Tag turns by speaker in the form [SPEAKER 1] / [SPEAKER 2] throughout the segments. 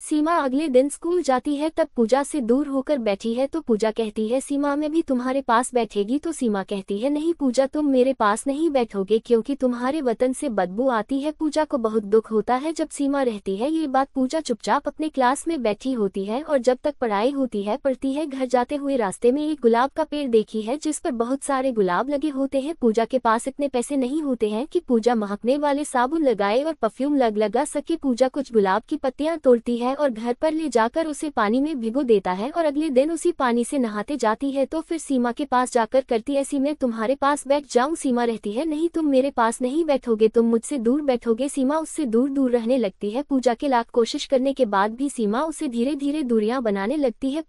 [SPEAKER 1] सीमा अगले दिन स्कूल जाती है, तब पूजा से दूर होकर बैठी है तो पूजा कहती है सीमा मैं भी तुम्हारे पास बैठेगी, तो सीमा कहती है नहीं पूजा तुम मेरे पास नहीं बैठोगे क्योंकि तुम्हारे वतन से बदबू आती है। पूजा को बहुत दुख होता है जब सीमा रहती है ये बात। पूजा चुपचाप अपने क्लास में बैठी होती है और जब तक पढ़ाई होती है पढ़ती है। घर जाते हुए रास्ते में एक गुलाब का पेड़ देखी है जिस पर बहुत सारे गुलाब लगे होते हैं। पूजा के पास इतने पैसे नहीं होते हैं कि पूजा महकने वाले साबुन लगाए और परफ्यूम लगा सके। पूजा कुछ गुलाब की पत्तियां तोड़ती है और घर पर ले जाकर उसे पानी में भिगो देता है और अगले दिन उसी पानी से नहाते जाती है। तो फिर सीमा के पास जाकर करती ऐसी मैं तुम्हारे पास बैठ जाऊं। सीमा रहती है नहीं तुम मेरे पास नहीं बैठोगे, तुम मुझसे दूर बैठोगे। सीमा उससे दूर दूर रहने लगती है। पूजा के लाख कोशिश करने के बाद भी सीमा उसे धीरे धीरे दूरियां बनाने लगती है।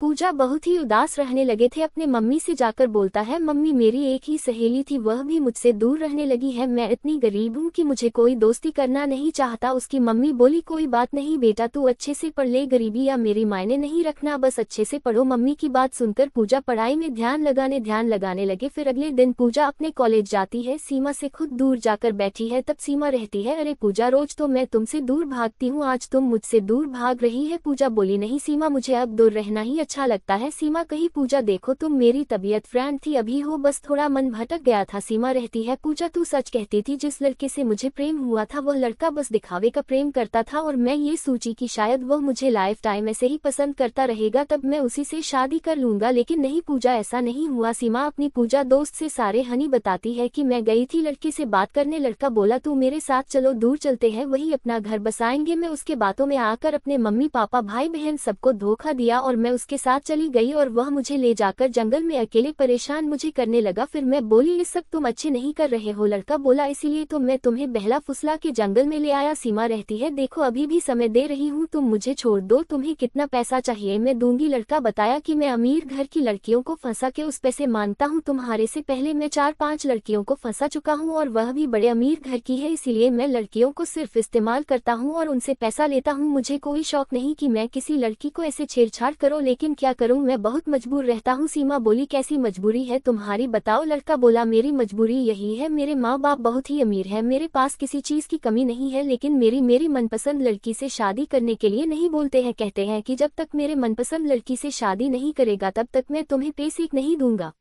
[SPEAKER 1] पूजा बहुत ही उदास रहने लगे थे। अपने मम्मी से जाकर बोलता है मम्मी मेरी एक ही सहेली थी वह भी मुझसे दूर रहने लगी है, मैं इतनी गरीब हूँ कि मुझे कोई दोस्ती करना नहीं चाहता। उसकी मम्मी बोली कोई बात नहीं बेटा तू अच्छे से पढ़ ले, गरीबी या मेरी मायने नहीं रखना, बस अच्छे से पढ़ो। मम्मी की बात सुनकर पूजा पढ़ाई में ध्यान लगाने लगे। फिर अगले दिन पूजा अपने कॉलेज जाती है, सीमा से खुद दूर जाकर बैठी है। तब सीमा रहती है अरे पूजा रोज तो मैं तुमसे दूर भागती हूँ, आज तुम मुझसे दूर भाग रही है। पूजा बोली नहीं सीमा मुझे अब दूर रहना ही अच्छा लगता है। सीमा कही पूजा देखो तुम मेरी तबीयत फ्रेंड थी अभी हो, बस थोड़ा मन भटक गया था। सीमा रहती है पूजा तू सच कहती थी, जिस लड़के से मुझे प्रेम हुआ था वह लड़का बस दिखावे का प्रेम करता था और मैं ये सोची कि शायद वह मुझे लाइफ टाइम ऐसे ही पसंद करता रहेगा, तब मैं उसी से शादी कर लूंगा। लेकिन नहीं पूजा ऐसा नहीं हुआ। सीमा अपनी पूजा दोस्त से सारे हनी बताती है कि मैं गई थी लड़के से बात करने, लड़का बोला तू मेरे साथ चलो दूर चलते हैं, वही अपना घर बसाएंगे। मैं उसके बातों में आकर अपने मम्मी पापा भाई बहन सबको धोखा दिया और मैं उसके साथ चली गई और वह मुझे ले जाकर जंगल में अकेले परेशान मुझे करने लगा। फिर मैं बोली ये सब तुम अच्छे नहीं कर रहे हो। लड़का बोला इसीलिए तो मैं तुम्हें बहला फुसला के जंगल में ले आया। सीमा रहती है देखो अभी भी समय दे रही हूँ, तुम मुझे छोड़ दो, तुम्हें कितना पैसा चाहिए मैं दूंगी। लड़का बताया कि मैं अमीर घर की लड़कियों को फंसा के उस पैसे मांगता हूँ, तुम्हारे से पहले मैं 4-5 लड़कियों को फंसा चुका हूँ और वह भी बड़े अमीर घर की है, इसीलिए मैं लड़कियों को सिर्फ इस्तेमाल करता हूँ और उनसे पैसा लेता हूँ। मुझे कोई शौक नहीं कि मैं किसी लड़की को ऐसे छेड़छाड़ करो, लेकिन क्या करूँ मैं बहुत मजबूर रहता हूँ। सीमा बोली कैसी मजबूरी है तुम्हारी बताओ। लड़का बोला मेरी मजबूरी यही है, मेरे माँ बाप बहुत ही अमीर है, मेरे पास किसी चीज की कमी नहीं है, लेकिन मेरी मनपसंद लड़की से शादी करने के लिए नहीं बोलते हैं। कहते हैं कि जब तक मेरे मनपसंद लड़की से शादी नहीं करेगा तब तक मैं तुम्हें पैसे नहीं दूंगा।